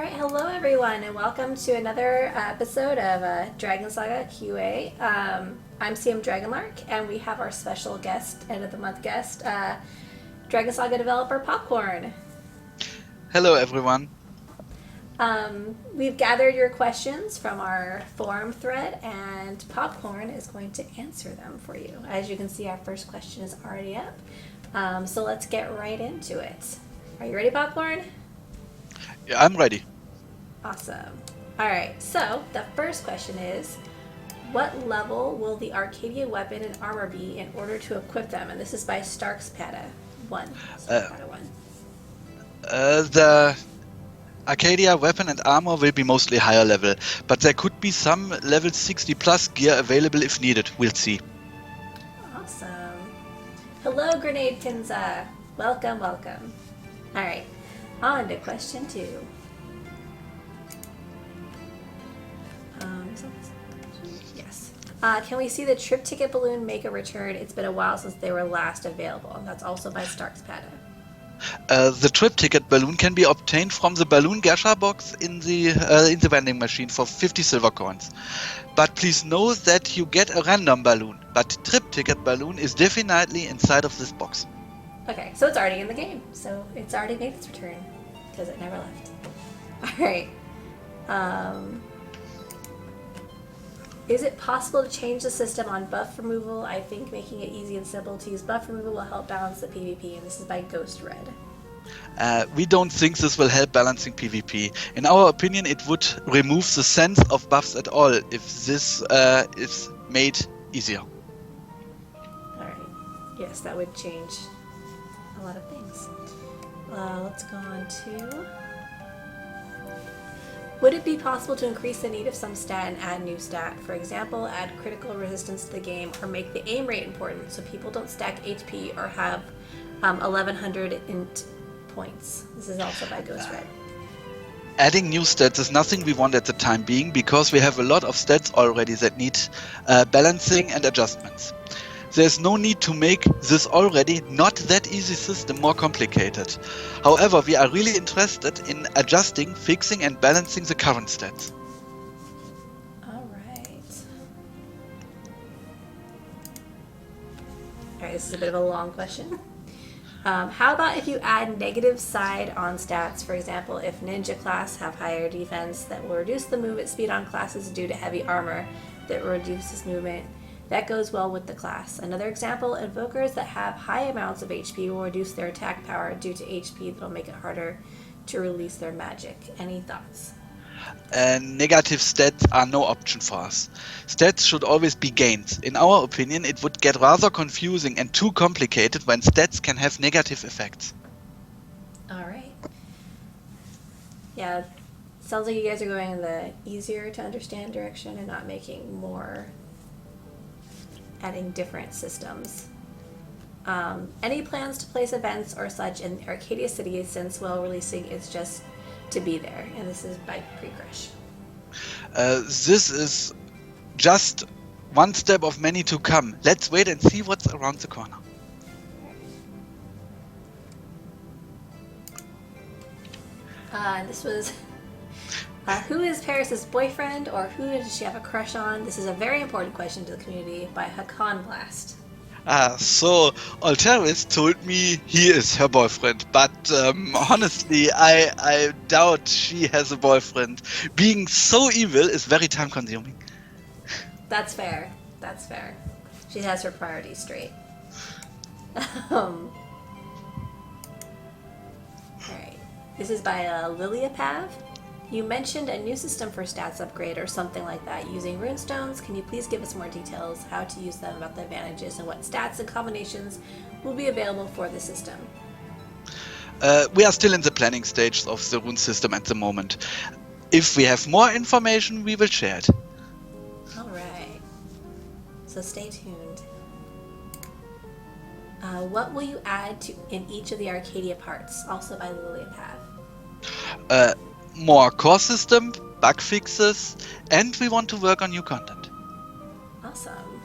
Alright, hello everyone, and welcome to another episode of Dragon Saga QA. I'm CM Dragonlark, and we have our special guest, end of the month guest, Dragon Saga developer Popcorn. Hello, everyone. We've gathered your questions from our forum thread, and Popcorn is going to answer them for you. As you can see, our first question is already up, so let's get right into it. Are you ready, Popcorn? Yeah, I'm ready. Awesome. Alright, so the first question is, what level will the Arcadia weapon and armor be in order to equip them? And this is by Starkspada 1. Starkspada 1. The Arcadia weapon and armor will be mostly higher level, but there could be some level 60 plus gear available if needed. We'll see. Awesome. Hello, Grenade Pinza. Welcome, welcome. Alright, on to question 2. Yes. Can we see the trip ticket balloon make a return? It's been a while since they were last available. And that's also by Starkspada. The trip ticket balloon can be obtained from the balloon gasha box in the vending machine for 50 silver coins. But please know that you get a random balloon, but trip ticket balloon is definitely inside of this box. Okay, so it's already in the game. So it's already made its return because it never left. Alright. Is it possible to change the system on buff removal? I think making it easy and simple to use buff removal will help balance the PvP, and this is by Ghost Red. We don't think this will help balancing PvP. In our opinion, it would remove the sense of buffs at all if this is made easier. Alright. Yes, that would change a lot of things. Let's go on to... Would it be possible to increase the need of some stat and add new stat? For example, add critical resistance to the game or make the aim rate important so people don't stack HP or have 1100 int points. This is also by Ghost Red. Adding new stats is nothing we want at the time being because we have a lot of stats already that need balancing and adjustments. There's no need to make this already not that easy system more complicated. However, we are really interested in adjusting, fixing and balancing the current stats. Alright, this is a bit of a long question. How about if you add negative side on stats? For example, if ninja class have higher defense, that will reduce the movement speed on classes due to heavy armor that reduces movement. That goes well with the class. Another example, invokers that have high amounts of HP will reduce their attack power due to HP that'll make it harder to release their magic. Any thoughts? Negative stats are no option for us. Stats should always be gains. In our opinion, it would get rather confusing and too complicated when stats can have negative effects. Alright. Yeah, sounds like you guys are going in the easier to understand direction and not making more... adding different systems. Any plans to place events or such in Arcadia City since releasing it's just to be there? And this is by Pre-Crush. This is just one step of many to come. Let's wait and see what's around the corner. This was... who is Paris's boyfriend, or who does she have a crush on? This is a very important question to the community by Hakan Blast. So Alteris told me he is her boyfriend, but honestly, I doubt she has a boyfriend. Being so evil is very time consuming. That's fair. That's fair. She has her priorities straight. Alright. This is by Liliapav. You mentioned a new system for stats upgrade or something like that using runestones. Can you please give us more details, how to use them, about the advantages, and what stats and combinations will be available for the system? We are still in the planning stage of the rune system at the moment. If we have more information, we will share it. Alright. So stay tuned. What will you add to in each of the Arcadia parts? Also by Liliapav. More core system, bug fixes, and we want to work on new content. Awesome.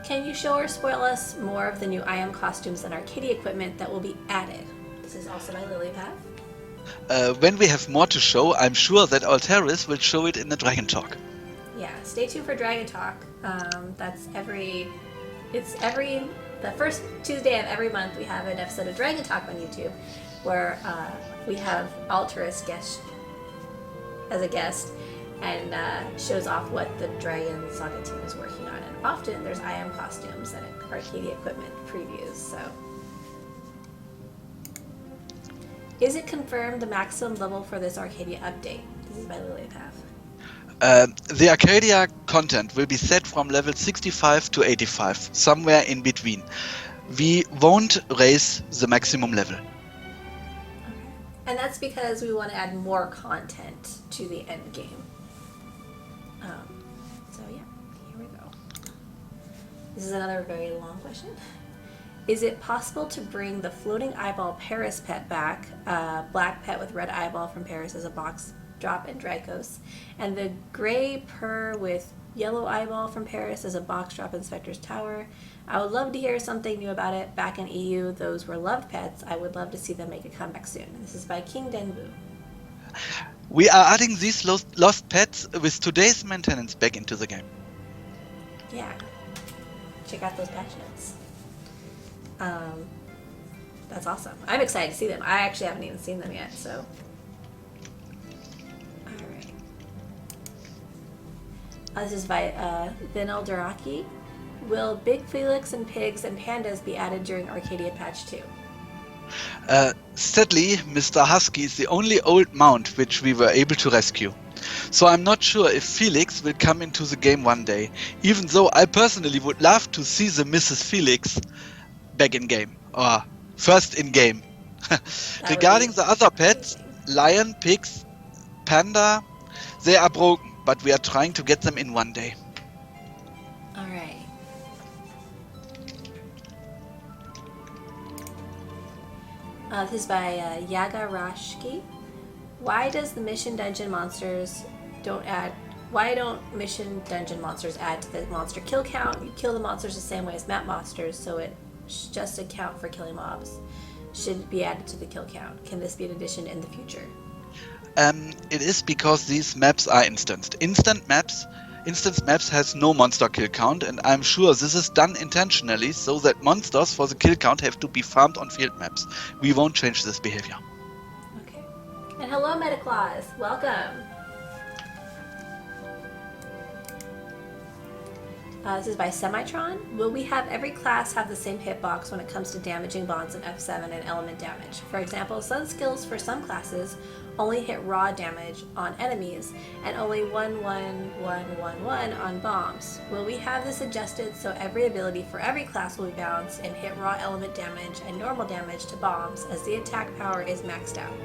Can you show or spoil us more of the new IM costumes and Arcadia equipment that will be added? This is also by Lilypath. When we have more to show, I'm sure that Alteris will show it in the Dragon Talk. Yeah, stay tuned for Dragon Talk. That's the first Tuesday of every month we have an episode of Dragon Talk on YouTube where we have Alteris as a guest and shows off what the Dragon Saga team is working on. And often there's IM costumes and Arcadia equipment previews, so. Is it confirmed the maximum level for this Arcadia update? This is by Lilypath. The Arcadia content will be set from level 65 to 85, somewhere in between. We won't raise the maximum level. Okay. And that's because we want to add more content to the end game. So yeah, here we go. This is another very long question. Is it possible to bring the floating eyeball Paris pet back, black pet with red eyeball from Paris as a box drop in Dracos, and the gray purr with yellow eyeball from Paris as a box drop in Spectre's Tower? I would love to hear something new about it. Back in EU, those were loved pets. I would love to see them make a comeback soon. This is by King Denbu. We are adding these lost pets with today's maintenance back into the game. Yeah. Check out those patch notes. That's awesome. I'm excited to see them. I actually haven't even seen them yet, so. Alright. This is by Vinil Duraki. Will Big Felix and Pigs and Pandas be added during Arcadia Patch 2? Sadly, Mr. Husky is the only old mount which we were able to rescue. So I'm not sure if Felix will come into the game one day, even though I personally would love to see the Mrs. Felix back in game, or first in game. Regarding the other pets, lion, pigs, panda, they are broken, but we are trying to get them in one day. Alright. This is by Yaga Rashki. Why don't mission dungeon monsters add to the monster kill count? You kill the monsters the same way as map monsters, so it just a count for killing mobs should be added to the kill count. Can this be an addition in the future? It is because these maps are instanced. Instance maps has no monster kill count, and I'm sure this is done intentionally so that monsters for the kill count have to be farmed on field maps. We won't change this behavior. Okay. And hello, Metaclaws. Welcome. This is by Semitron. Will we have every class have the same hitbox when it comes to damaging bonds in F7 and element damage? For example, some skills for some classes only hit raw damage on enemies and only 1-1-1-1-1 on bombs. Will we have this adjusted so every ability for every class will be balanced and hit raw element damage and normal damage to bombs as the attack power is maxed out?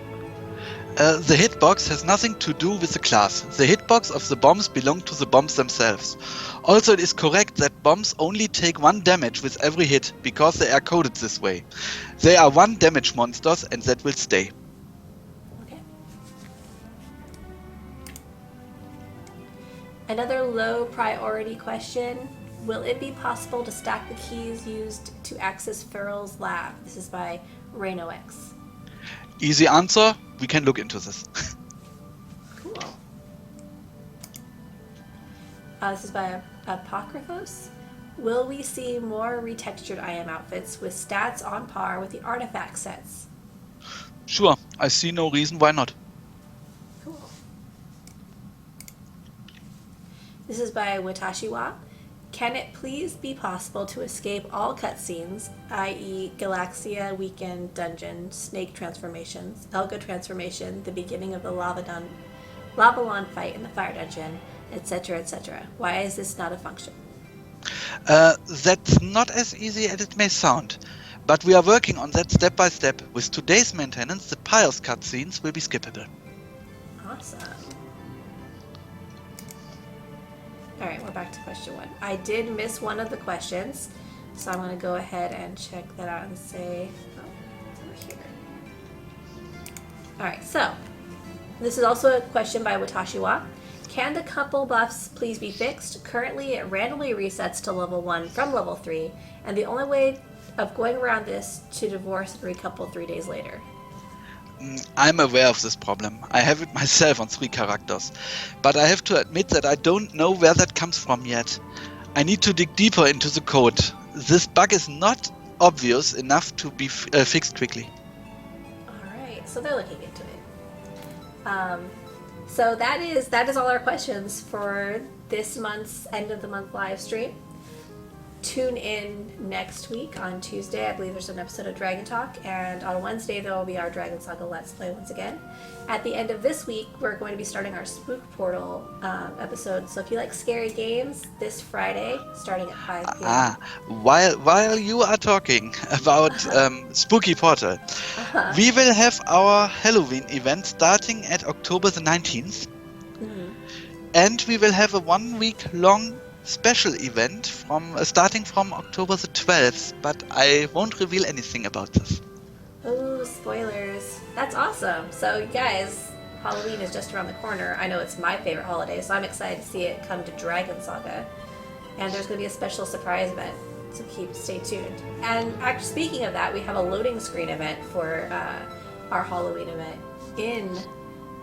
The hitbox has nothing to do with the class. The hitbox of the bombs belong to the bombs themselves. Also, it is correct that bombs only take 1 damage with every hit, because they are coded this way. They are 1 damage monsters, and that will stay. Okay. Another low priority question. Will it be possible to stack the keys used to access Feral's lab? This is by RainoX. Easy answer, we can look into this. Cool. This is by Apocryphos. Will we see more retextured IM outfits with stats on par with the artifact sets? Sure, I see no reason why not. Cool. This is by Watashiwa. Can it please be possible to escape all cutscenes, i.e. Galaxia Weekend Dungeon, Snake Transformations, Elga Transformation, the beginning of the Lavalon fight in the Fire Dungeon, etc., etc.? Why is this not a function? That's not as easy as it may sound, but we are working on that step by step. With today's maintenance, the Pious cutscenes will be skippable. Awesome. Alright, we're back to question 1. I did miss one of the questions, so I'm going to go ahead and check that out and say, oh, it's over here. Alright, so, this is also a question by Watashiwa. Can the couple buffs please be fixed? Currently, it randomly resets to level 1 from level 3, and the only way of going around this to divorce and recouple 3 days later. I'm aware of this problem. I have it myself on 3 characters. But I have to admit that I don't know where that comes from yet. I need to dig deeper into the code. This bug is not obvious enough to be fixed quickly. Alright, so they're looking into it. So that is all our questions for this month's end of the month live stream. Tune in next week on Tuesday. I believe there's an episode of Dragon Talk, and on Wednesday there will be our Dragon Saga Let's Play once again. At the end of this week, we're going to be starting our Spook Portal episode. So if you like scary games, this Friday, starting at 5 p.m. While you are talking about Spooky Portal, we will have our Halloween event starting at October the 19th. And we will have a 1 week long special event starting from October the 12th, but I won't reveal anything about this. Oh, spoilers. That's awesome. So you guys, Halloween is just around the corner. I know it's my favorite holiday, so I'm excited to see it come to Dragon Saga. And there's going to be a special surprise event, so stay tuned. And actually, speaking of that, we have a loading screen event for our Halloween event in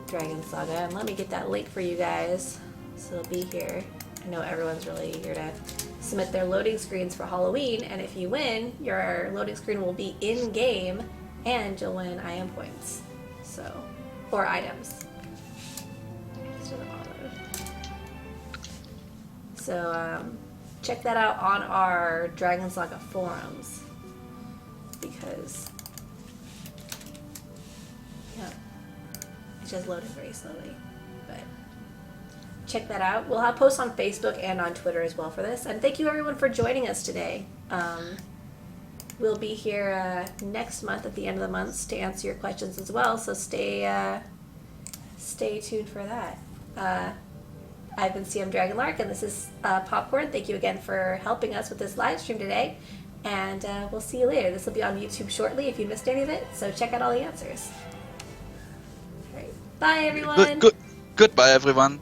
Dragon Saga. And let me get that link for you guys, so it'll be here. I know everyone's really eager to submit their loading screens for Halloween, and if you win, your loading screen will be in-game, and you'll win IM points. Or items. So, check that out on our Dragon Saga forums, because, it's just loading very slowly, but check that out. We'll have posts on Facebook and on Twitter as well for this. And thank you everyone for joining us today. We'll be here next month at the end of the month to answer your questions as well. So stay tuned for that. I've been CM Dragonlark, and this is Popcorn. Thank you again for helping us with this live stream today. And we'll see you later. This will be on YouTube shortly if you missed any of it. So check out all the answers. All right. Bye everyone. Goodbye everyone.